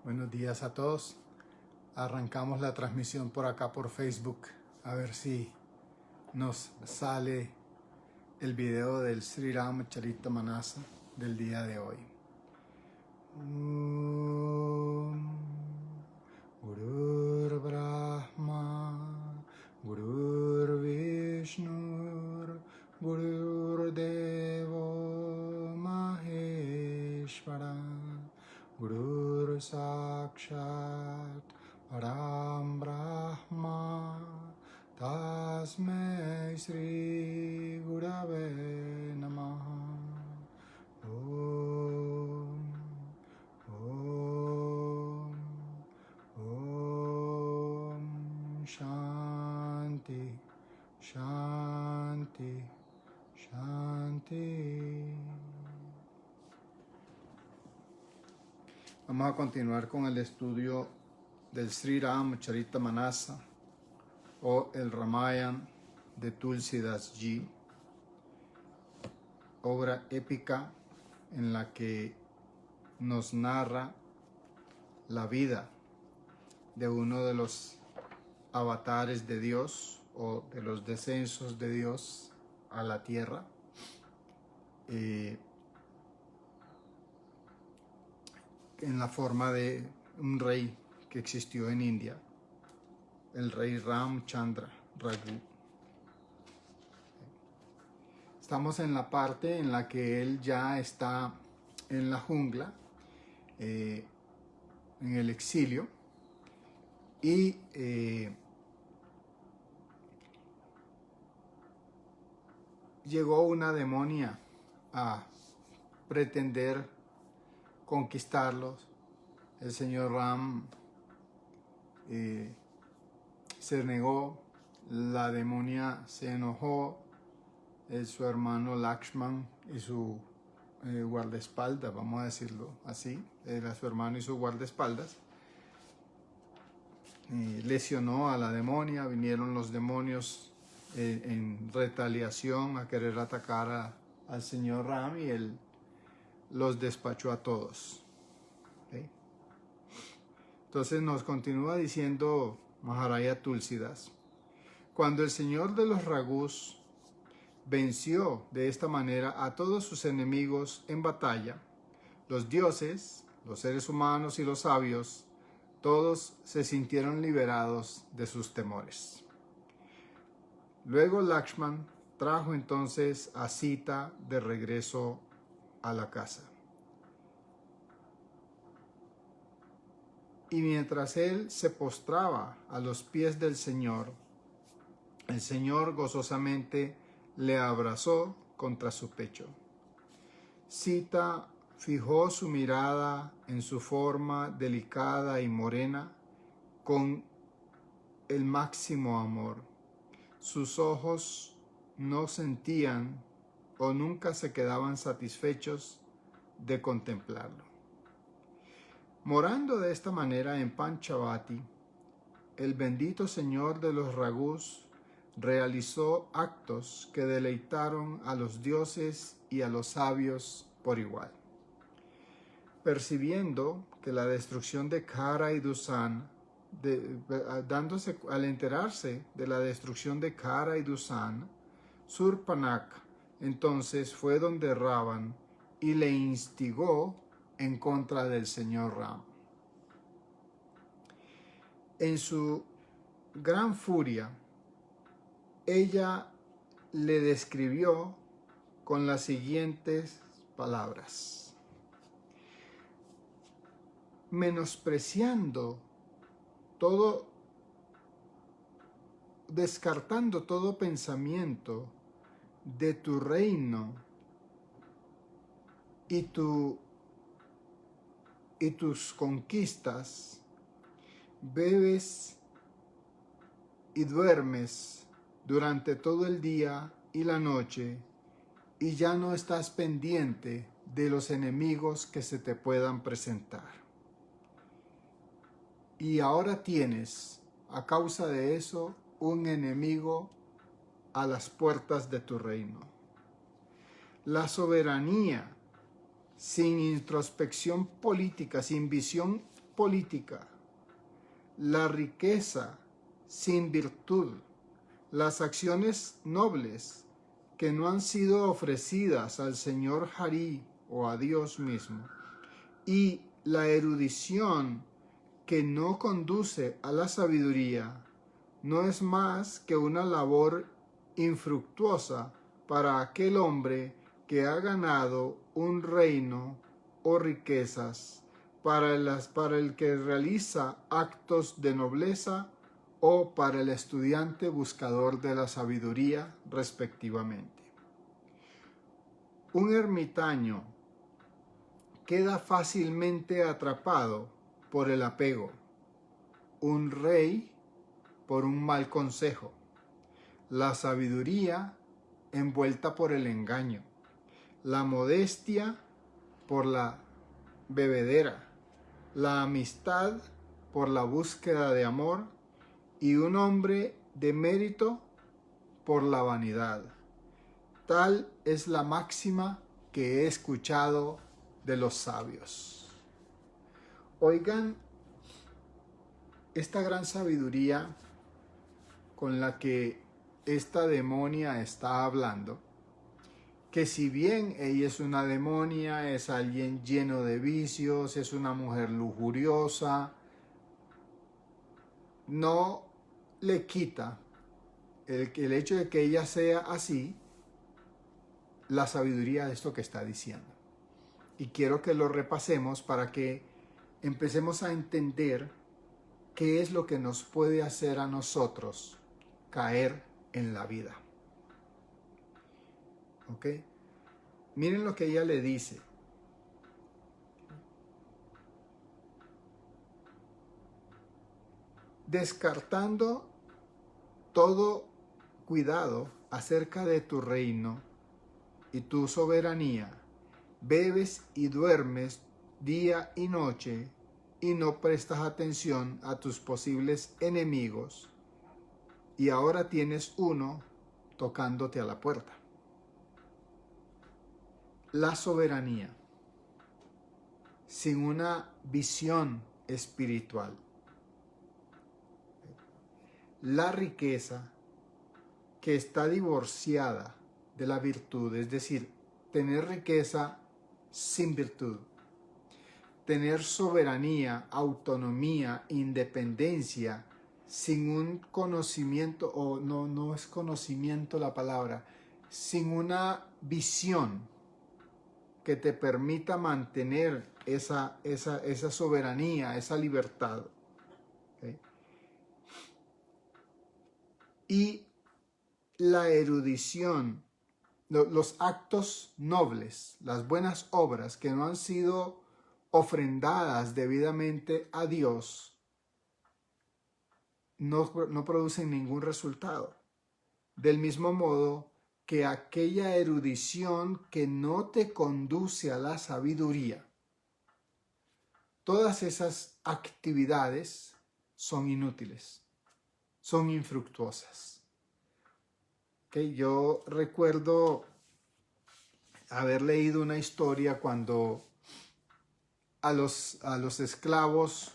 Buenos días a todos. Arrancamos la transmisión por acá por Facebook. A ver si nos sale el video del Sri Ram Charita Manasa del día de hoy. Gurur Brahma, Gurur Vishnu, Gurur Devo Maheshwara, Gurur Sakshat Param Brahma, Tasmai Sri Gurave Namaha. Om, Om, Om, Shanti, Shanti, Shanti. Vamos a continuar con el estudio del Sri Ram Charita Manasa o el Ramayana de Tulsidas Ji, obra épica en la que nos narra la vida de uno de los avatares de Dios o de los descensos de Dios a la tierra. En la forma de un rey que existió en India, el rey Ramchandra Raghu. Estamos en la parte en la que él ya está en la jungla, en el exilio, y llegó una demonia a pretender conquistarlos. El señor Ram se negó, la demonia se enojó, su hermano Lakshman y su guardaespaldas, vamos a decirlo así, era su hermano y su guardaespaldas, lesionó a la demonia. Vinieron los demonios en retaliación a querer atacar al señor Ram y él los despachó a todos. ¿Okay? Entonces nos continúa diciendo Maharaja Tulsidas: cuando el señor de los Raghus venció de esta manera a todos sus enemigos en batalla, los dioses, los seres humanos y los sabios, todos se sintieron liberados de sus temores. Luego Lakshman trajo entonces a Sita de regreso a la casa. Y mientras él se postraba a los pies del Señor, el Señor gozosamente le abrazó contra su pecho. Sita fijó su mirada en su forma delicada y morena con el máximo amor. Sus ojos no sentían o nunca se quedaban satisfechos de contemplarlo. Morando de esta manera en Panchavati, el bendito Señor de los Raghus realizó actos que deleitaron a los dioses y a los sabios por igual. Percibiendo que la destrucción de Kara y Dusan, al enterarse de la destrucción de Kara y Dusan, Surpanak entonces fue donde Ravan y le instigó en contra del señor Ram. En su gran furia, ella le describió con las siguientes palabras: menospreciando todo, descartando todo pensamiento de tu reino y tus conquistas, bebes y duermes durante todo el día y la noche, y ya no estás pendiente de los enemigos que se te puedan presentar. Y ahora tienes, a causa de eso, un enemigo a las puertas de tu reino. La soberanía sin introspección política, sin visión política, la riqueza sin virtud, las acciones nobles que no han sido ofrecidas al Señor Harí o a Dios mismo, y la erudición que no conduce a la sabiduría, no es más que una labor infructuosa para aquel hombre que ha ganado un reino o riquezas, para el que realiza actos de nobleza o para el estudiante buscador de la sabiduría, respectivamente. Un ermitaño queda fácilmente atrapado por el apego, un rey por un mal consejo, la sabiduría envuelta por el engaño, la modestia por la bebedera, la amistad por la búsqueda de amor y un hombre de mérito por la vanidad. Tal es la máxima que he escuchado de los sabios. Oigan esta gran sabiduría con la que esta demonia está hablando, que si bien ella es una demonia, es alguien lleno de vicios, es una mujer lujuriosa, no le quita el hecho de que ella sea así, la sabiduría de esto que está diciendo. Y quiero que lo repasemos para que empecemos a entender qué es lo que nos puede hacer a nosotros caer en la vida. ¿Ok? Miren lo que ella le dice. Descartando todo cuidado acerca de tu reino y tu soberanía, bebes y duermes día y noche y no prestas atención a tus posibles enemigos, y ahora tienes uno tocándote a la puerta. La soberanía sin una visión espiritual. La riqueza que está divorciada de la virtud, es decir, tener riqueza sin virtud. Tener soberanía, autonomía, independencia, sin un conocimiento, o no es conocimiento la palabra, sin una visión que te permita mantener esa soberanía, esa libertad. ¿Okay? Y la erudición, los actos nobles, las buenas obras que no han sido ofrendadas debidamente a Dios, no producen ningún resultado. Del mismo modo que aquella erudición que no te conduce a la sabiduría, todas esas actividades son inútiles, son infructuosas. ¿Okay? Yo recuerdo haber leído una historia cuando a los esclavos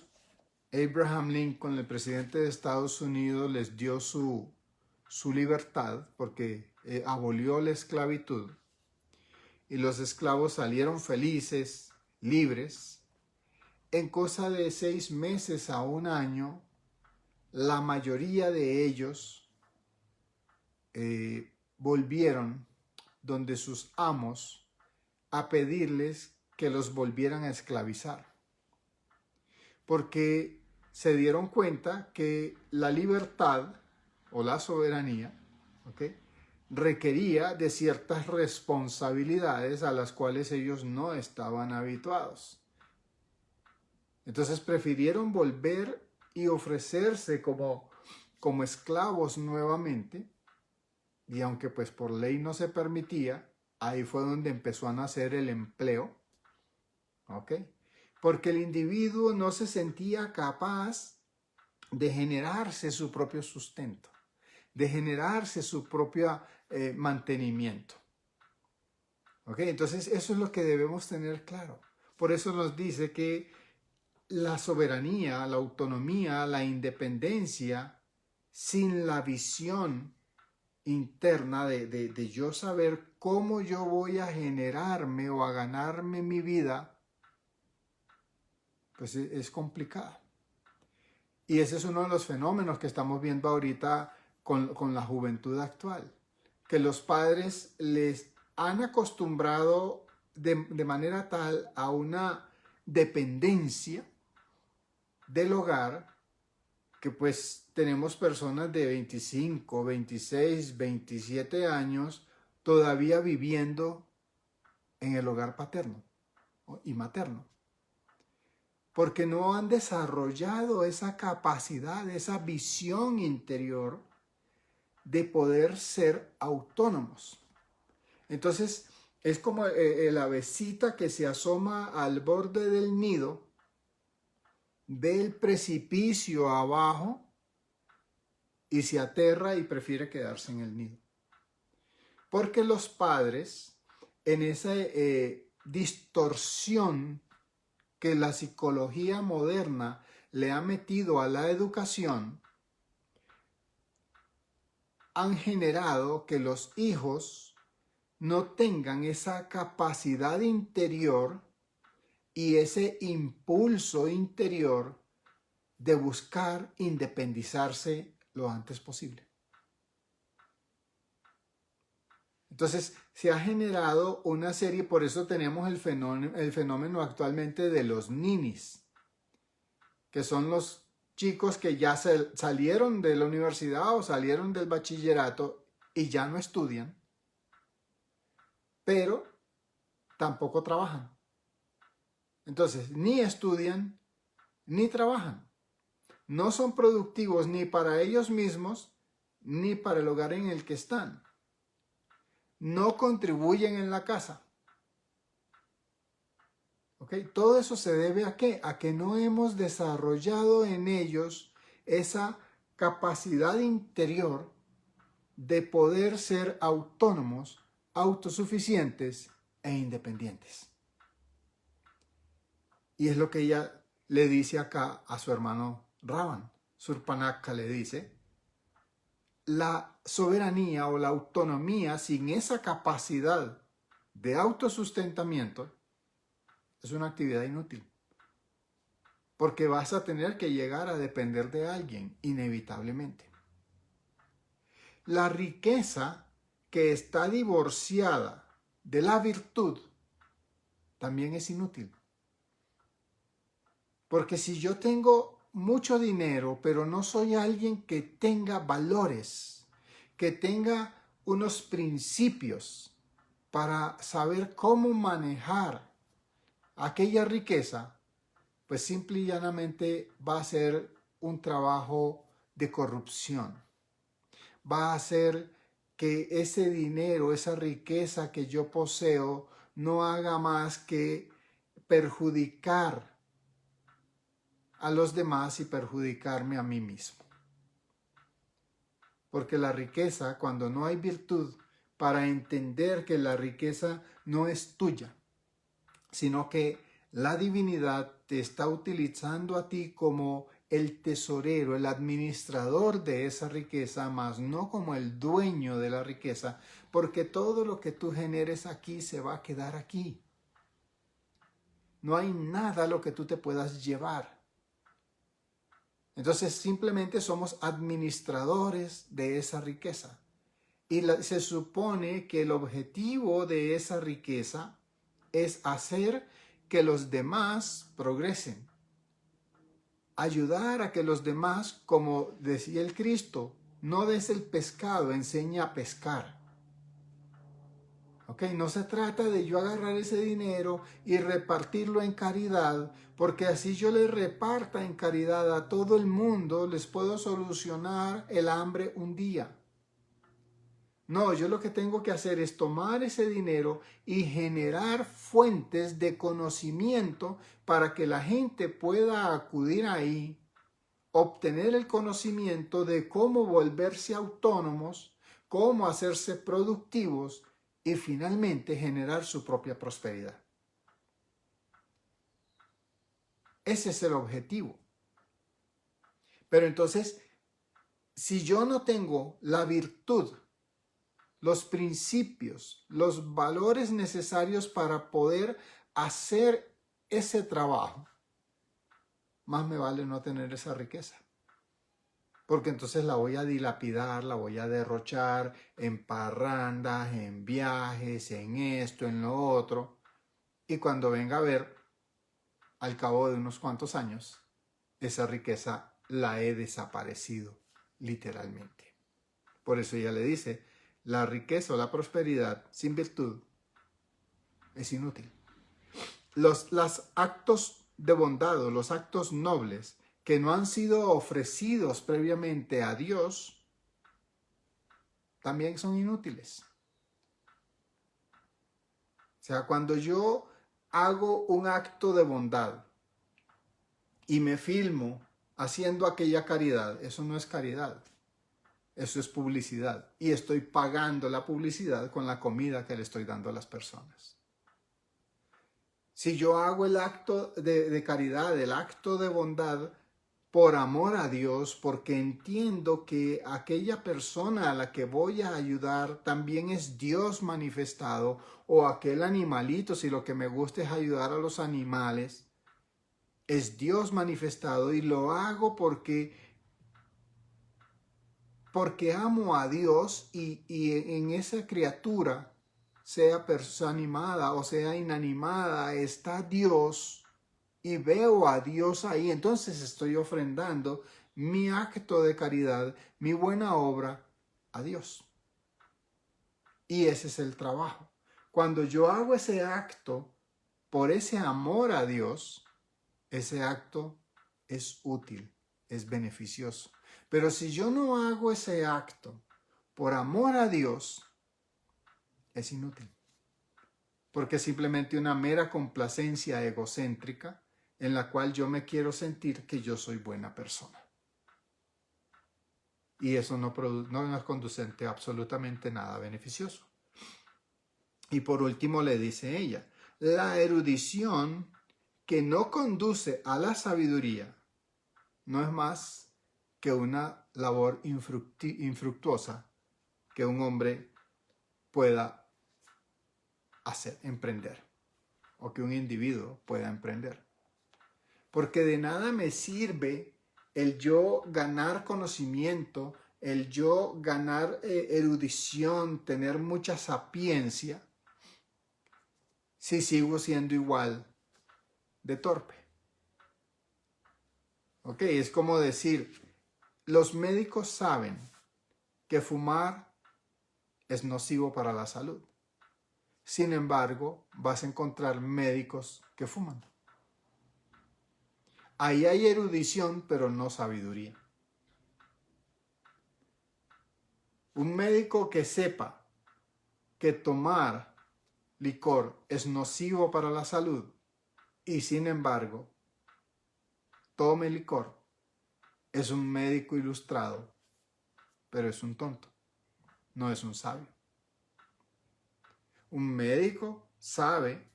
Abraham Lincoln, el presidente de Estados Unidos, les dio su libertad porque abolió la esclavitud, y los esclavos salieron felices, libres. En cosa de 6 meses a 1 año, la mayoría de ellos volvieron donde sus amos a pedirles que los volvieran a esclavizar, porque se dieron cuenta que la libertad o la soberanía, ¿okay?, requería de ciertas responsabilidades a las cuales ellos no estaban habituados. Entonces prefirieron volver y ofrecerse como esclavos nuevamente, y aunque pues por ley no se permitía, ahí fue donde empezó a nacer el empleo, ¿ok? Porque el individuo no se sentía capaz de generarse su propio sustento, de generarse su propio mantenimiento. ¿Ok? Entonces eso es lo que debemos tener claro. Por eso nos dice que la soberanía, la autonomía, la independencia, sin la visión interna de yo saber cómo yo voy a generarme o a ganarme mi vida, pues es complicado. Y ese es uno de los fenómenos que estamos viendo ahorita con la juventud actual, que los padres les han acostumbrado de manera tal a una dependencia del hogar, que pues tenemos personas de 25, 26, 27 años todavía viviendo en el hogar paterno y materno, porque no han desarrollado esa capacidad, esa visión interior de poder ser autónomos. Entonces es como la avecita que se asoma al borde del nido, ve el precipicio abajo y se aterra y prefiere quedarse en el nido. Porque los padres, en esa distorsión que la psicología moderna le ha metido a la educación, han generado que los hijos no tengan esa capacidad interior y ese impulso interior de buscar independizarse lo antes posible. Entonces se ha generado una serie, por eso tenemos el fenómeno actualmente de los ninis, que son los chicos que ya salieron de la universidad o salieron del bachillerato y ya no estudian, pero tampoco trabajan. Entonces, ni estudian ni trabajan. No son productivos ni para ellos mismos ni para el hogar en el que están. No contribuyen en la casa. ¿Ok? Todo eso se debe ¿a qué? A que no hemos desarrollado en ellos esa capacidad interior de poder ser autónomos, autosuficientes e independientes. Y es lo que ella le dice acá a su hermano Ravan. Surpanakha le dice, la soberanía o la autonomía sin esa capacidad de autosustentamiento es una actividad inútil. Porque vas a tener que llegar a depender de alguien, inevitablemente. La riqueza que está divorciada de la virtud también es inútil. Porque si yo tengo mucho dinero, pero no soy alguien que tenga valores, que tenga unos principios para saber cómo manejar aquella riqueza, pues simple y llanamente va a ser un trabajo de corrupción. Va a hacer que ese dinero, esa riqueza que yo poseo, no haga más que perjudicar a los demás y perjudicarme a mí mismo. Porque la riqueza, cuando no hay virtud para entender que la riqueza no es tuya, sino que la divinidad te está utilizando a ti como el tesorero, el administrador de esa riqueza, más no como el dueño de la riqueza, porque todo lo que tú generes aquí se va a quedar aquí. No hay nada a lo que tú te puedas llevar. Entonces simplemente somos administradores de esa riqueza. Y se supone que el objetivo de esa riqueza es hacer que los demás progresen. Ayudar a que los demás, como decía el Cristo, no des el pescado, enseña a pescar. ¿Ok? No se trata de yo agarrar ese dinero y repartirlo en caridad, porque así yo le reparta en caridad a todo el mundo, les puedo solucionar el hambre un día. No, yo lo que tengo que hacer es tomar ese dinero y generar fuentes de conocimiento para que la gente pueda acudir ahí, obtener el conocimiento de cómo volverse autónomos, cómo hacerse productivos y finalmente generar su propia prosperidad. Ese es el objetivo. Pero entonces, si yo no tengo la virtud, los principios, los valores necesarios para poder hacer ese trabajo, más me vale no tener esa riqueza. Porque entonces la voy a dilapidar, la voy a derrochar en parrandas, en viajes, en esto, en lo otro. Y cuando venga a ver, al cabo de unos cuantos años, esa riqueza la he desaparecido, literalmente. Por eso ella le dice, la riqueza o la prosperidad sin virtud es inútil. Los actos de bondad o los actos nobles que no han sido ofrecidos previamente a Dios también son inútiles. O sea, cuando yo hago un acto de bondad y me filmo haciendo aquella caridad, eso no es caridad, eso es publicidad. Y estoy pagando la publicidad con la comida que le estoy dando a las personas. Si yo hago el acto de caridad, el acto de bondad, por amor a Dios, porque entiendo que aquella persona a la que voy a ayudar también es Dios manifestado, o aquel animalito, si lo que me gusta es ayudar a los animales, es Dios manifestado, y lo hago porque amo a Dios y en esa criatura, sea persona animada o sea inanimada, está Dios. Y veo a Dios ahí, entonces estoy ofrendando mi acto de caridad, mi buena obra a Dios. Y ese es el trabajo. Cuando yo hago ese acto por ese amor a Dios, ese acto es útil, es beneficioso. Pero si yo no hago ese acto por amor a Dios, es inútil. Porque es simplemente una mera complacencia egocéntrica en la cual yo me quiero sentir que yo soy buena persona. Y eso no es conducente a absolutamente nada beneficioso. Y por último le dice ella, la erudición que no conduce a la sabiduría no es más que una labor infructuosa que un hombre pueda hacer, emprender, o que un individuo pueda emprender. Porque de nada me sirve el yo ganar conocimiento, el yo ganar erudición, tener mucha sapiencia, si sigo siendo igual de torpe. Ok, es como decir, los médicos saben que fumar es nocivo para la salud. Sin embargo, vas a encontrar médicos que fuman. Ahí hay erudición, pero no sabiduría. Un médico que sepa que tomar licor es nocivo para la salud y sin embargo tome licor, es un médico ilustrado, pero es un tonto, no es un sabio. Un médico sabe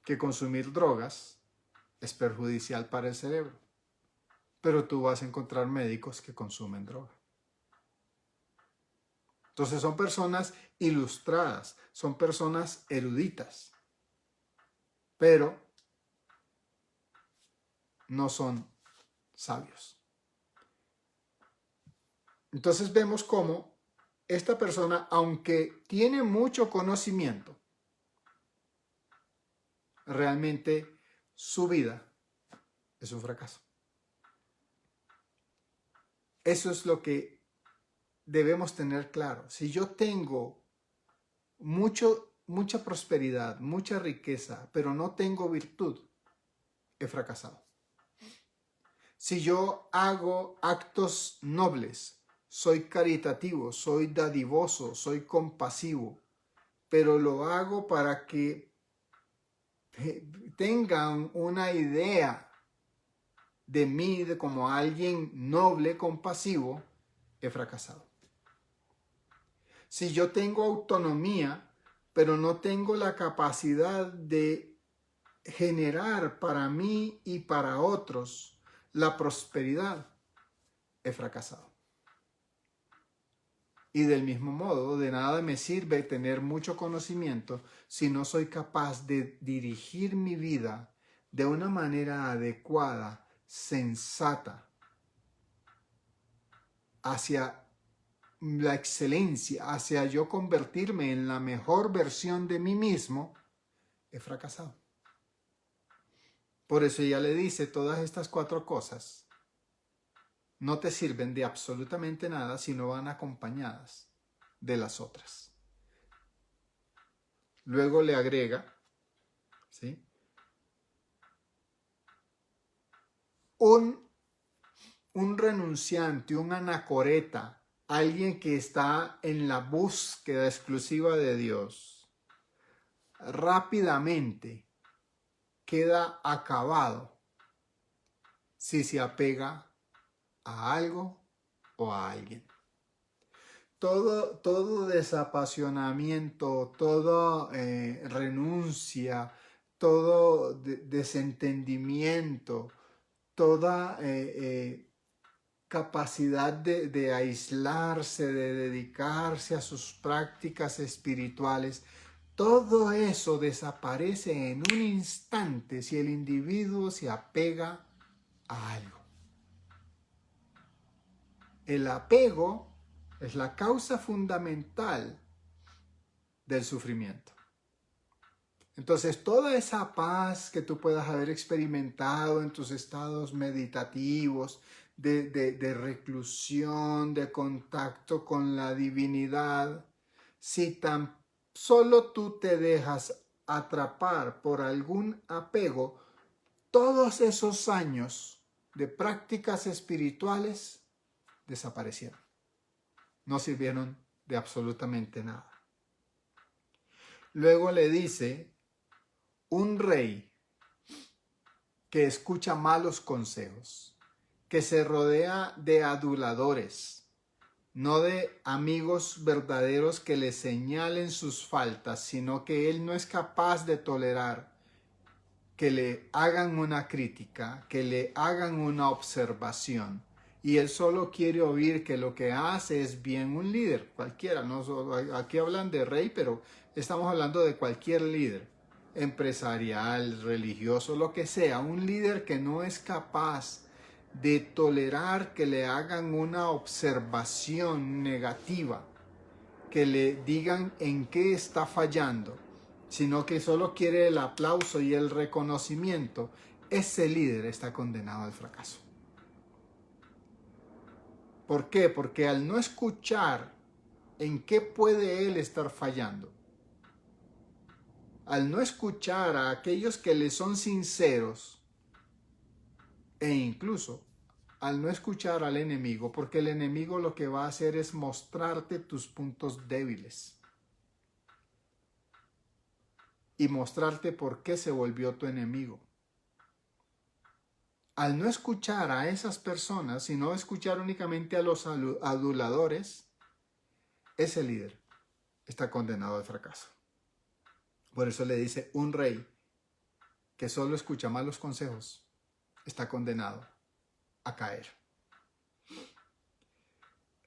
que consumir drogas es perjudicial para el cerebro, pero tú vas a encontrar médicos que consumen droga. Entonces son personas ilustradas, son personas eruditas, pero no son sabios. Entonces vemos cómo esta persona, aunque tiene mucho conocimiento, realmente su vida es un fracaso. Eso es lo que debemos tener claro. Si yo tengo mucha prosperidad, mucha riqueza, pero no tengo virtud, he fracasado. Si yo hago actos nobles, soy caritativo, soy dadivoso, soy compasivo, pero lo hago para que tengan una idea de mí como alguien noble, compasivo, he fracasado. Si yo tengo autonomía, pero no tengo la capacidad de generar para mí y para otros la prosperidad, he fracasado. Y del mismo modo, de nada me sirve tener mucho conocimiento si no soy capaz de dirigir mi vida de una manera adecuada, sensata, hacia la excelencia, hacia yo convertirme en la mejor versión de mí mismo. He fracasado. Por eso ella le dice, todas estas 4 cosas no te sirven de absolutamente nada si no van acompañadas de las otras. Luego le agrega, ¿sí?, un renunciante, un anacoreta, alguien que está en la búsqueda exclusiva de Dios, rápidamente queda acabado si se apega a algo o a alguien. Todo desapasionamiento, toda renuncia, todo desentendimiento, toda capacidad de aislarse, de dedicarse a sus prácticas espirituales, todo eso desaparece en un instante si el individuo se apega a algo. El apego es la causa fundamental del sufrimiento. Entonces, toda esa paz que tú puedas haber experimentado en tus estados meditativos, de reclusión, de contacto con la divinidad, si tan solo tú te dejas atrapar por algún apego, todos esos años de prácticas espirituales desaparecieron. No sirvieron de absolutamente nada. Luego le dice, un rey que escucha malos consejos, que se rodea de aduladores, no de amigos verdaderos que le señalen sus faltas, sino que él no es capaz de tolerar que le hagan una crítica, que le hagan una observación, y él solo quiere oír que lo que hace es bien. Un líder, cualquiera, no solo, aquí hablan de rey, pero estamos hablando de cualquier líder, empresarial, religioso, lo que sea, un líder que no es capaz de tolerar que le hagan una observación negativa, que le digan en qué está fallando, sino que solo quiere el aplauso y el reconocimiento, ese líder está condenado al fracaso. ¿Por qué? Porque al no escuchar en qué puede él estar fallando, al no escuchar a aquellos que le son sinceros, e incluso al no escuchar al enemigo, porque el enemigo lo que va a hacer es mostrarte tus puntos débiles y mostrarte por qué se volvió tu enemigo. Al no escuchar a esas personas, sino escuchar únicamente a los aduladores, ese líder está condenado al fracaso. Por eso le dice, un rey que solo escucha malos consejos está condenado a caer.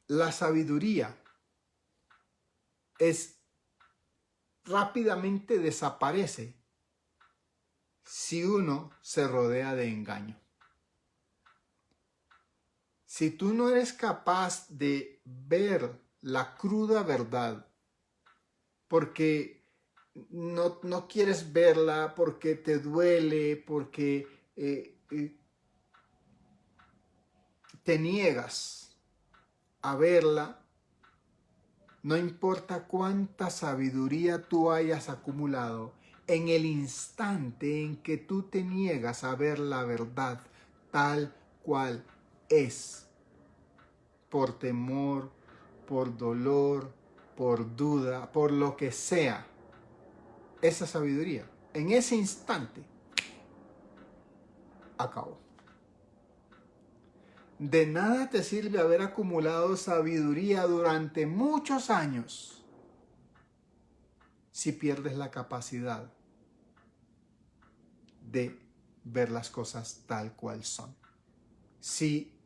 La sabiduría rápidamente desaparece si uno se rodea de engaño. Si tú no eres capaz de ver la cruda verdad, porque no quieres verla, porque te duele, porque te niegas a verla, no importa cuánta sabiduría tú hayas acumulado, en el instante en que tú te niegas a ver la verdad tal cual es, por temor, por dolor, por duda, por lo que sea, esa sabiduría, en ese instante, acabó. De nada te sirve haber acumulado sabiduría durante muchos años si pierdes la capacidad de ver las cosas tal cual son. Si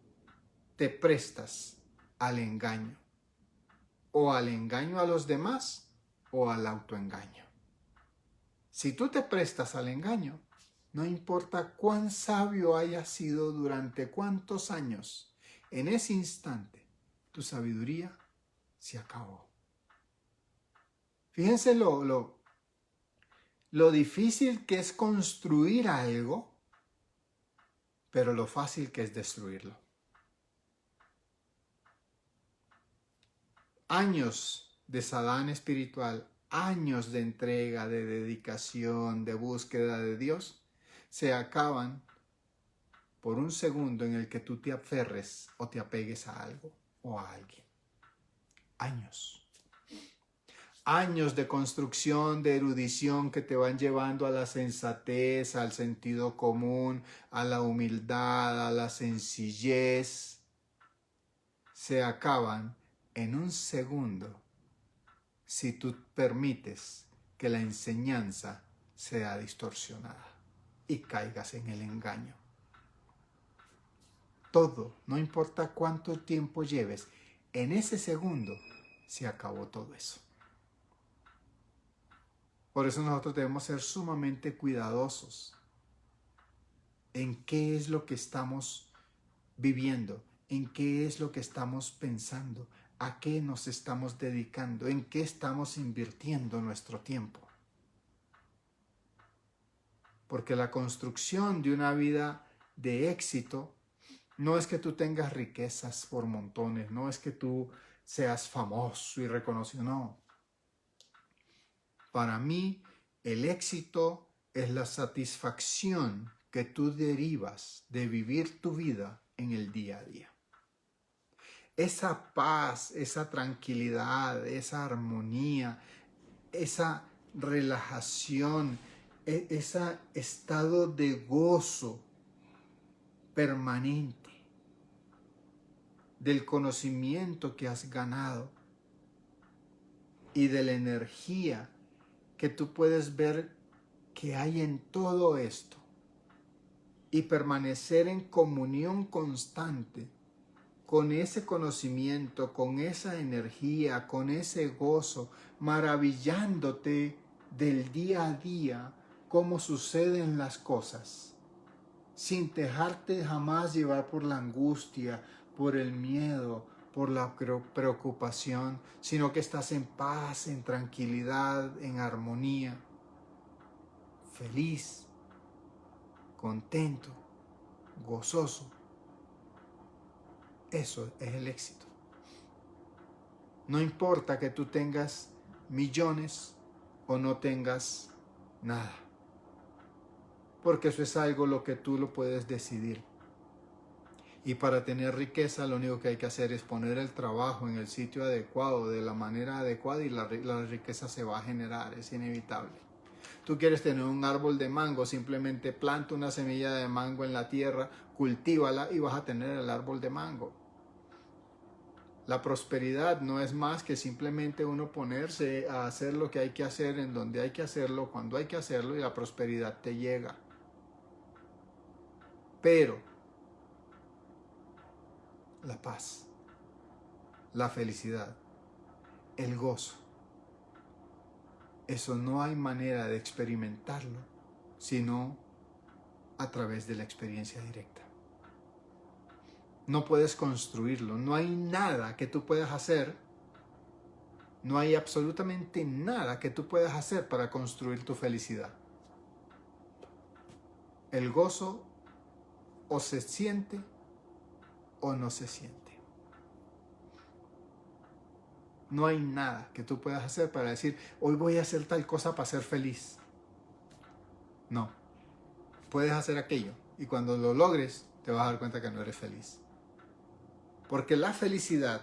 te prestas al engaño, o al engaño a los demás, o al autoengaño. Si tú te prestas al engaño, no importa cuán sabio hayas sido durante cuántos años, en ese instante tu sabiduría se acabó. Fíjense lo difícil que es construir algo, pero lo fácil que es destruirlo. Años de sadán espiritual, años de entrega, de dedicación, de búsqueda de Dios, se acaban por un segundo en el que tú te aferres o te apegues a algo o a alguien. Años. Años de construcción, de erudición que te van llevando a la sensatez, al sentido común, a la humildad, a la sencillez, se acaban en un segundo si tú permites que la enseñanza sea distorsionada y caigas en el engaño. Todo, no importa cuánto tiempo lleves, en ese segundo se acabó todo eso. Por eso nosotros debemos ser sumamente cuidadosos en qué es lo que estamos viviendo, en qué es lo que estamos pensando, a qué nos estamos dedicando, en qué estamos invirtiendo nuestro tiempo. Porque la construcción de una vida de éxito no es que tú tengas riquezas por montones, no es que tú seas famoso y reconocido, no. Para mí, el éxito es la satisfacción que tú derivas de vivir tu vida en el día a día. Esa paz, esa tranquilidad, esa armonía, esa relajación, ese estado de gozo permanente del conocimiento que has ganado y de la energía que tú puedes ver que hay en todo esto y permanecer en comunión constante con ese conocimiento, con esa energía, con ese gozo, maravillándote del día a día, cómo suceden las cosas, sin dejarte jamás llevar por la angustia, por el miedo, por la preocupación, sino que estás en paz, en tranquilidad, en armonía, feliz, contento, gozoso. Eso es el éxito. No importa que tú tengas millones o no tengas nada, porque eso es algo lo que tú lo puedes decidir. Y para tener riqueza lo único que hay que hacer es poner el trabajo en el sitio adecuado, de la manera adecuada, y la riqueza se va a generar, es inevitable. Tú quieres tener un árbol de mango, simplemente planta una semilla de mango en la tierra, cultívala y vas a tener el árbol de mango. La prosperidad no es más que simplemente uno ponerse a hacer lo que hay que hacer en donde hay que hacerlo, cuando hay que hacerlo, y la prosperidad te llega. Pero la paz, la felicidad, el gozo, eso no hay manera de experimentarlo sino a través de la experiencia directa. No puedes construirlo, no hay nada que tú puedas hacer, no hay absolutamente nada que tú puedas hacer para construir tu felicidad. El gozo o se siente o no se siente. No hay nada que tú puedas hacer para decir, hoy voy a hacer tal cosa para ser feliz. No. Puedes hacer aquello y cuando lo logres te vas a dar cuenta que no eres feliz. Porque la felicidad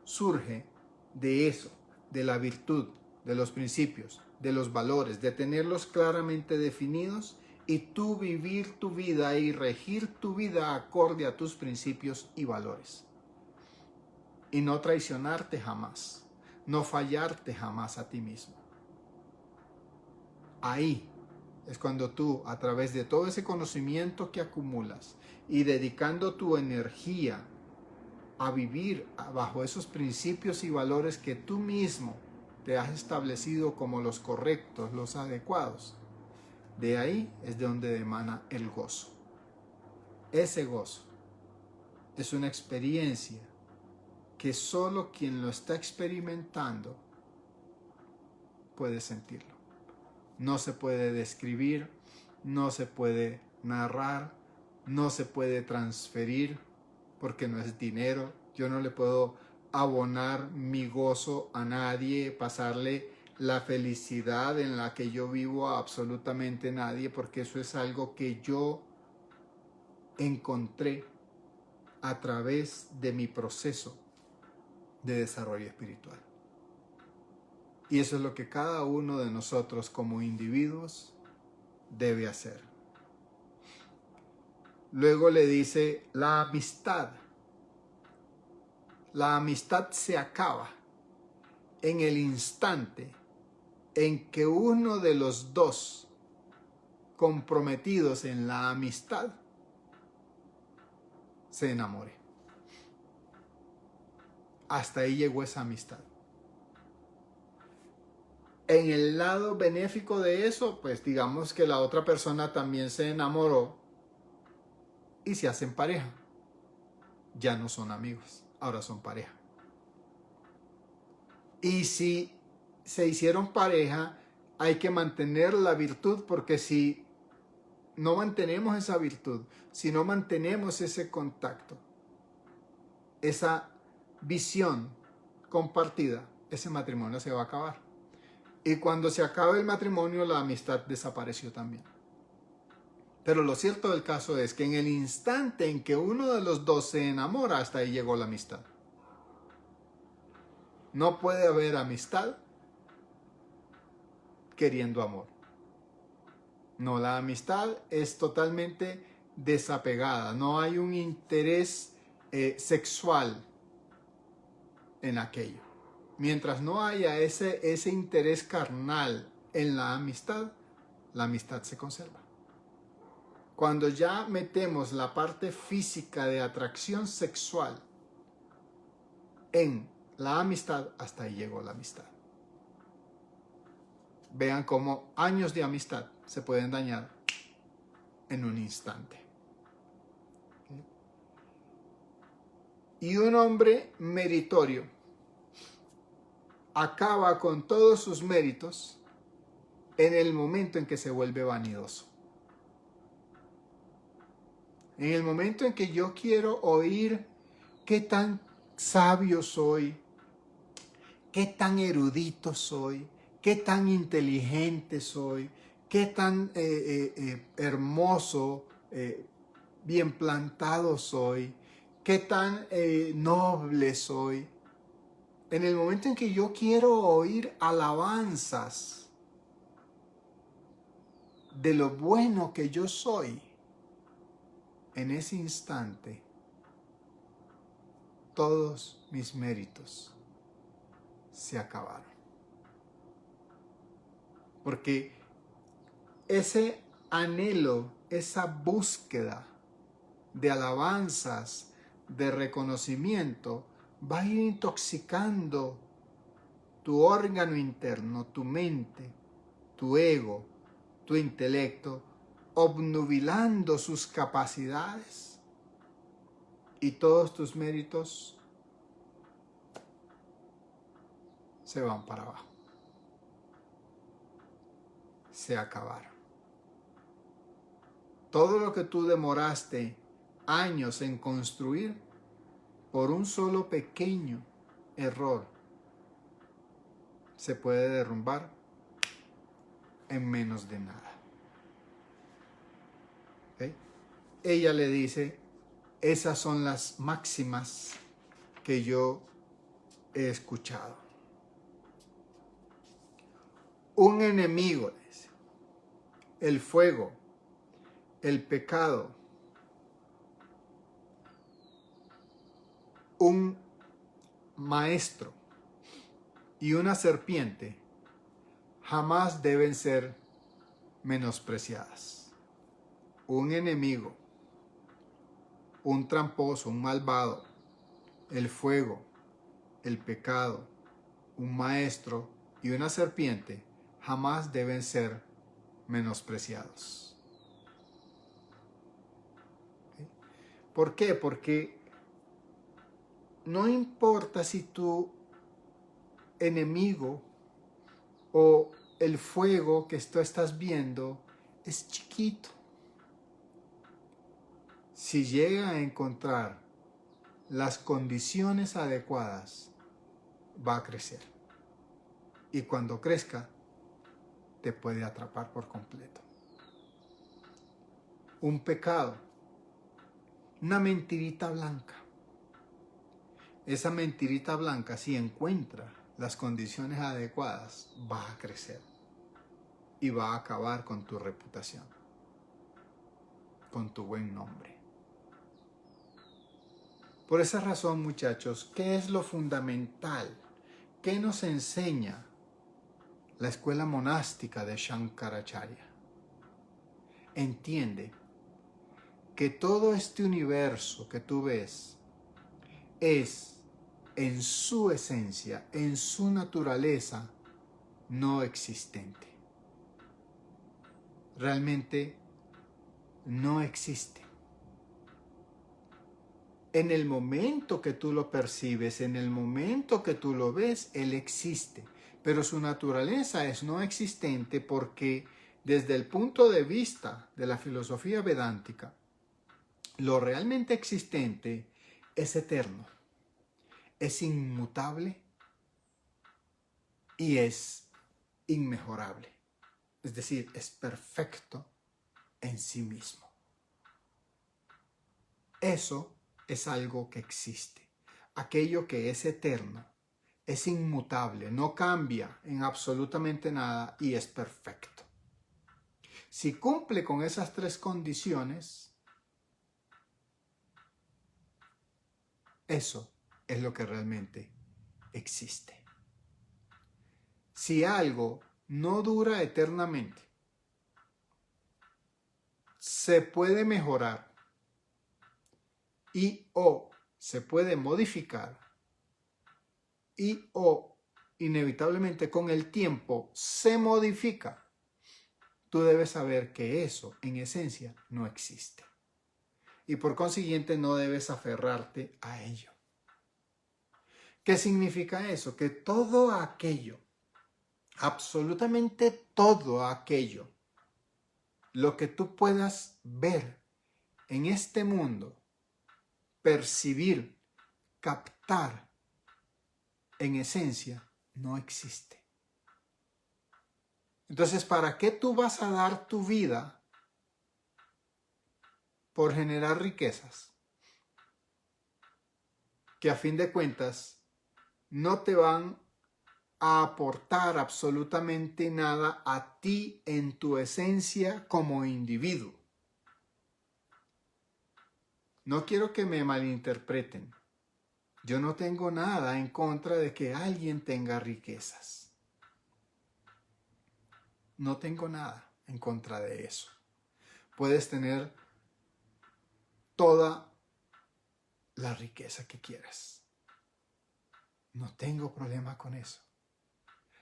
surge de eso, de la virtud, de los principios, de los valores, de tenerlos claramente definidos y tú vivir tu vida y regir tu vida acorde a tus principios y valores. Y no traicionarte jamás, no fallarte jamás a ti mismo. Ahí es cuando tú, a través de todo ese conocimiento que acumulas y dedicando tu energía a vivir bajo esos principios y valores que tú mismo te has establecido como los correctos, los adecuados, de ahí es de donde emana el gozo. Ese gozo es una experiencia que solo quien lo está experimentando puede sentirlo. No se puede describir, no se puede narrar, no se puede transferir, porque no es dinero. Yo no le puedo abonar mi gozo a nadie, pasarle la felicidad en la que yo vivo a absolutamente nadie, porque eso es algo que yo encontré a través de mi proceso de desarrollo espiritual. Y eso es lo que cada uno de nosotros como individuos debe hacer. Luego le dice la amistad. La amistad se acaba en el instante en que uno de los dos comprometidos en la amistad se enamore. Hasta ahí llegó esa amistad. En el lado benéfico de eso, pues digamos que la otra persona también se enamoró y se hacen pareja. Ya no son amigos, ahora son pareja. Y si se hicieron pareja, hay que mantener la virtud, porque si no mantenemos esa virtud, si no mantenemos ese contacto, esa visión compartida, ese matrimonio se va a acabar. Y cuando se acabe el matrimonio, la amistad desapareció también. Pero lo cierto del caso es que en el instante en que uno de los dos se enamora, hasta ahí llegó la amistad. No puede haber amistad queriendo amor. No, la amistad es totalmente desapegada. No hay un interés sexual en aquello. Mientras no haya ese interés carnal en la amistad se conserva. Cuando ya metemos la parte física de atracción sexual en la amistad, hasta ahí llegó la amistad. Vean cómo años de amistad se pueden dañar en un instante. Y un hombre meritorio acaba con todos sus méritos en el momento en que se vuelve vanidoso. En el momento en que yo quiero oír qué tan sabio soy, qué tan erudito soy, qué tan inteligente soy, qué tan hermoso, bien plantado soy, qué tan noble soy. En el momento en que yo quiero oír alabanzas de lo bueno que yo soy, en ese instante todos mis méritos se acabaron. Porque ese anhelo, esa búsqueda de alabanzas, de reconocimiento, va a ir intoxicando tu órgano interno, tu mente, tu ego, tu intelecto, obnubilando sus capacidades, y todos tus méritos se van para abajo. Se acabaron. Todo lo que tú demoraste años en construir, por un solo pequeño error, se puede derrumbar en menos de nada. ¿Okay? Ella le dice, esas son las máximas que yo he escuchado. Un enemigo, dice, el fuego, el pecado, un maestro y una serpiente jamás deben ser menospreciadas. Un enemigo, un tramposo, un malvado, el fuego, el pecado, un maestro y una serpiente jamás deben ser menospreciados. ¿Sí? ¿Por qué? Porque no importa si tu enemigo o el fuego que tú estás viendo es chiquito. Si llega a encontrar las condiciones adecuadas, va a crecer. Y cuando crezca, te puede atrapar por completo. Un pecado, una mentirita blanca. Esa mentirita blanca, si encuentra las condiciones adecuadas, va a crecer y va a acabar con tu reputación, con tu buen nombre. Por esa razón, muchachos, ¿qué es lo fundamental? ¿Qué nos enseña la escuela monástica de Shankaracharya? Entiende que todo este universo que tú ves es en su esencia, en su naturaleza, no existente. Realmente no existe. En el momento que tú lo percibes, en el momento que tú lo ves, él existe. Pero su naturaleza es no existente porque desde el punto de vista de la filosofía vedántica, lo realmente existente es eterno, es inmutable y es inmejorable. Es decir, es perfecto en sí mismo. Eso es algo que existe. Aquello que es eterno, es inmutable, no cambia en absolutamente nada y es perfecto. Si cumple con esas tres condiciones, eso es lo que realmente existe. Si algo no dura eternamente, se puede mejorar y o se puede modificar y o inevitablemente con el tiempo se modifica, tú debes saber que eso en esencia no existe. Y por consiguiente no debes aferrarte a ello. ¿Qué significa eso? Que todo aquello, absolutamente todo aquello, lo que tú puedas ver en este mundo, percibir, captar, en esencia, no existe. Entonces, ¿para qué tú vas a dar tu vida por generar riquezas que a fin de cuentas no te van a aportar absolutamente nada a ti en tu esencia como individuo? No quiero que me malinterpreten. Yo no tengo nada en contra de que alguien tenga riquezas. No tengo nada en contra de eso. Puedes tener toda la riqueza que quieras. No tengo problema con eso.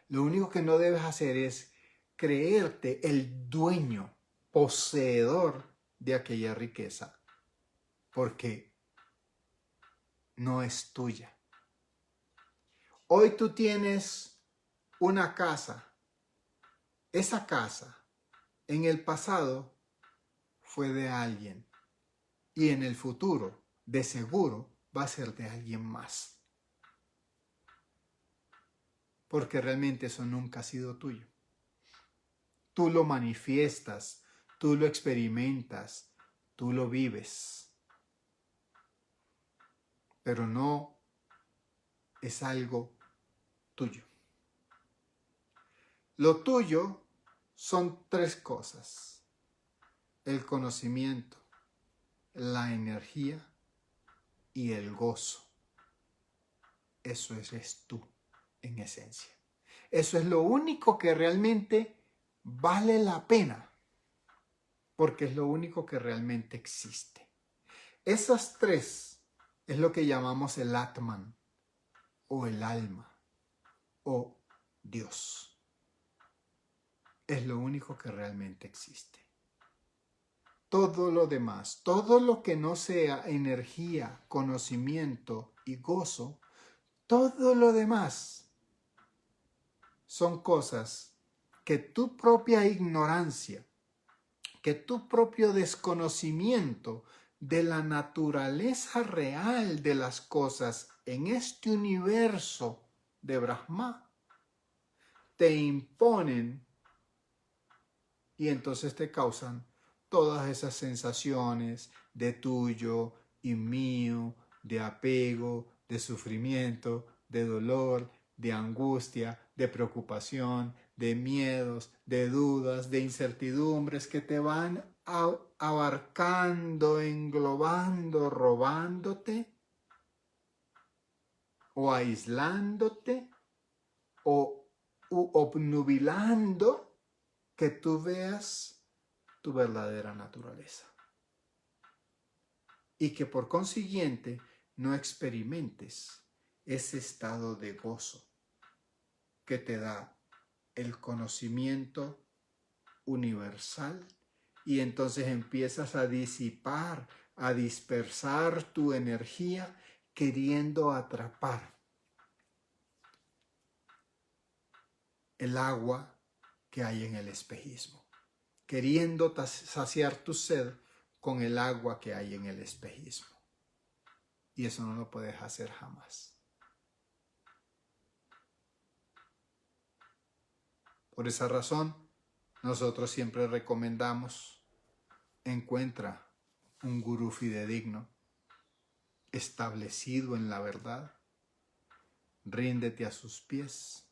Lo único que no debes hacer es creerte el dueño, poseedor de aquella riqueza, porque no es tuya. Hoy tú tienes una casa. Esa casa en el pasado fue de alguien y en el futuro, de seguro, va a ser de alguien más. Porque realmente eso nunca ha sido tuyo. Tú lo manifiestas, tú lo experimentas, tú lo vives. Pero no es algo tuyo. Lo tuyo son tres cosas: el conocimiento, la energía y el gozo. Eso eres tú en esencia. Eso es lo único que realmente vale la pena porque es lo único que realmente existe. Esas tres es lo que llamamos el Atman, o el alma, o Dios. Es lo único que realmente existe. Todo lo demás, todo lo que no sea energía, conocimiento y gozo, todo lo demás son cosas que tu propia ignorancia, que tu propio desconocimiento de la naturaleza real de las cosas en este universo de Brahma te imponen y entonces te causan todas esas sensaciones de tuyo y mío, de apego, de sufrimiento, de dolor, de angustia, de preocupación, de miedos, de dudas, de incertidumbres que te van abarcando, englobando, robándote o aislándote o obnubilando que tú veas tu verdadera naturaleza y que por consiguiente no experimentes ese estado de gozo que te da el conocimiento universal y entonces empiezas a disipar, a dispersar tu energía queriendo atrapar el agua que hay en el espejismo, queriendo saciar tu sed con el agua que hay en el espejismo. Y eso no lo puedes hacer jamás. Por esa razón, nosotros siempre recomendamos: encuentra un gurú fidedigno, establecido en la verdad, ríndete a sus pies,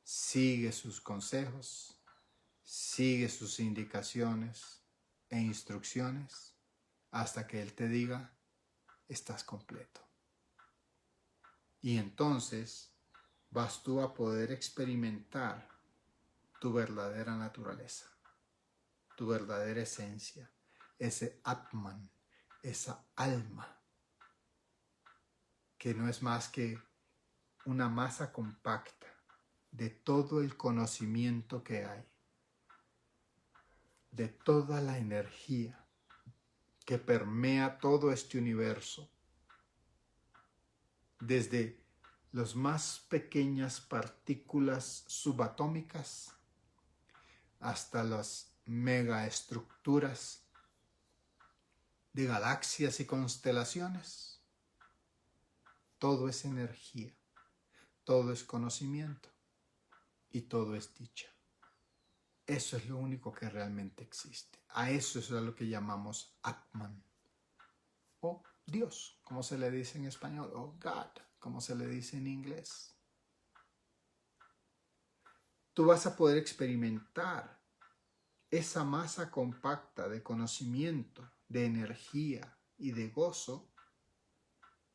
sigue sus consejos, sigue sus indicaciones e instrucciones hasta que Él te diga: estás completo. Y entonces vas tú a poder experimentar tu verdadera naturaleza, tu verdadera esencia, ese Atman, esa alma, que no es más que una masa compacta de todo el conocimiento que hay, de toda la energía que permea todo este universo, desde las más pequeñas partículas subatómicas hasta las megaestructuras de galaxias y constelaciones. Todo es energía, todo es conocimiento y todo es dicha. Eso es lo único que realmente existe. A eso es a lo que llamamos Atman, o Dios, como se le dice en español, o God, como se le dice en inglés. Tú vas a poder experimentar esa masa compacta de conocimiento, de energía y de gozo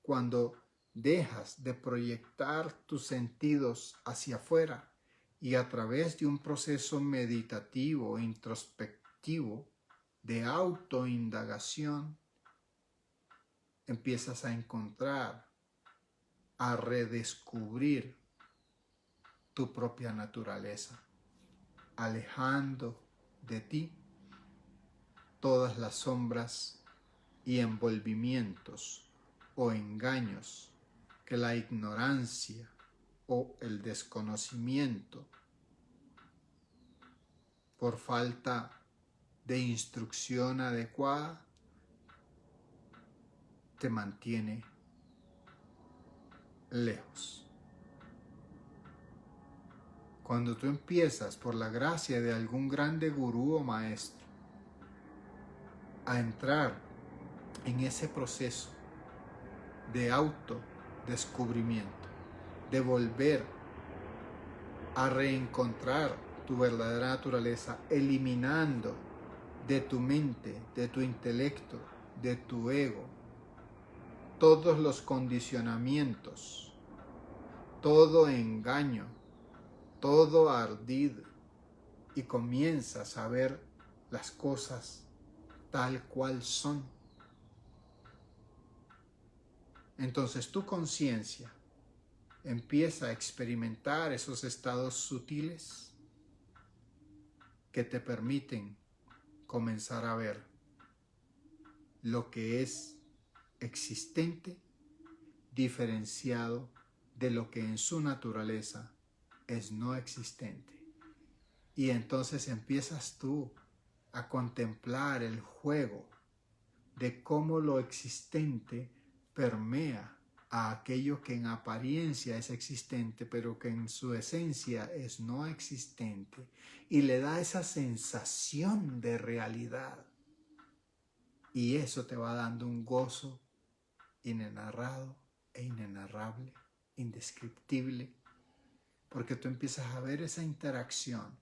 cuando dejas de proyectar tus sentidos hacia afuera y a través de un proceso meditativo e introspectivo de autoindagación empiezas a encontrar, a redescubrir tu propia naturaleza, alejando de ti todas las sombras y envolvimientos o engaños que la ignorancia o el desconocimiento, por falta de instrucción adecuada, te mantiene lejos. Cuando tú empiezas, por la gracia de algún grande gurú o maestro, a entrar en ese proceso de autodescubrimiento, de volver a reencontrar tu verdadera naturaleza, eliminando de tu mente, de tu intelecto, de tu ego, todos los condicionamientos, todo engaño, todo ardid, y comienzas a ver las cosas tal cual son. Entonces tu conciencia empieza a experimentar esos estados sutiles que te permiten comenzar a ver lo que es existente diferenciado de lo que en su naturaleza es no existente. Y entonces empiezas tú a contemplar el juego de cómo lo existente permea a aquello que en apariencia es existente, pero que en su esencia es no existente, y le da esa sensación de realidad. Y eso te va dando un gozo inenarrado e inenarrable, indescriptible, porque tú empiezas a ver esa interacción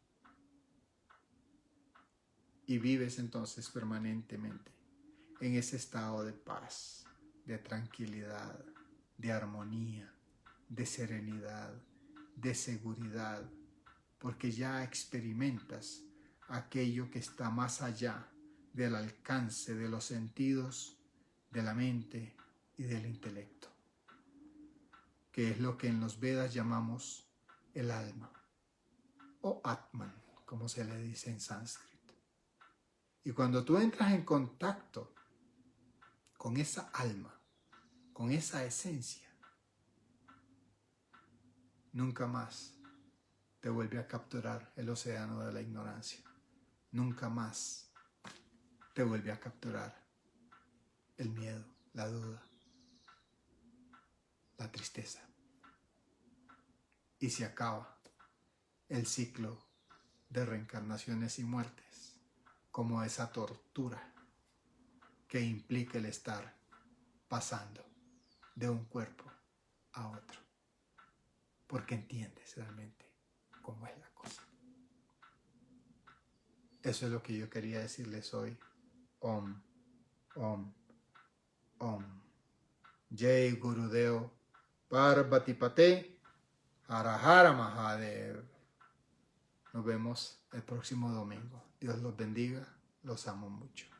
y vives entonces permanentemente en ese estado de paz, de tranquilidad, de armonía, de serenidad, de seguridad, porque ya experimentas aquello que está más allá del alcance de los sentidos, de la mente y del intelecto, que es lo que en los Vedas llamamos el alma, o Atman, como se le dice en sánscrito. Y cuando tú entras en contacto con esa alma, con esa esencia, nunca más te vuelve a capturar el océano de la ignorancia. Nunca más te vuelve a capturar el miedo, la duda, la tristeza. Y se acaba el ciclo de reencarnaciones y muertes, como esa tortura que implica el estar pasando de un cuerpo a otro, porque entiendes realmente cómo es la cosa. Eso es lo que yo quería decirles hoy. Om, Om, Om. Jai Gurudeo Parvatipate Hara Hara Mahadev. Nos vemos el próximo domingo. Dios los bendiga. Los amo mucho.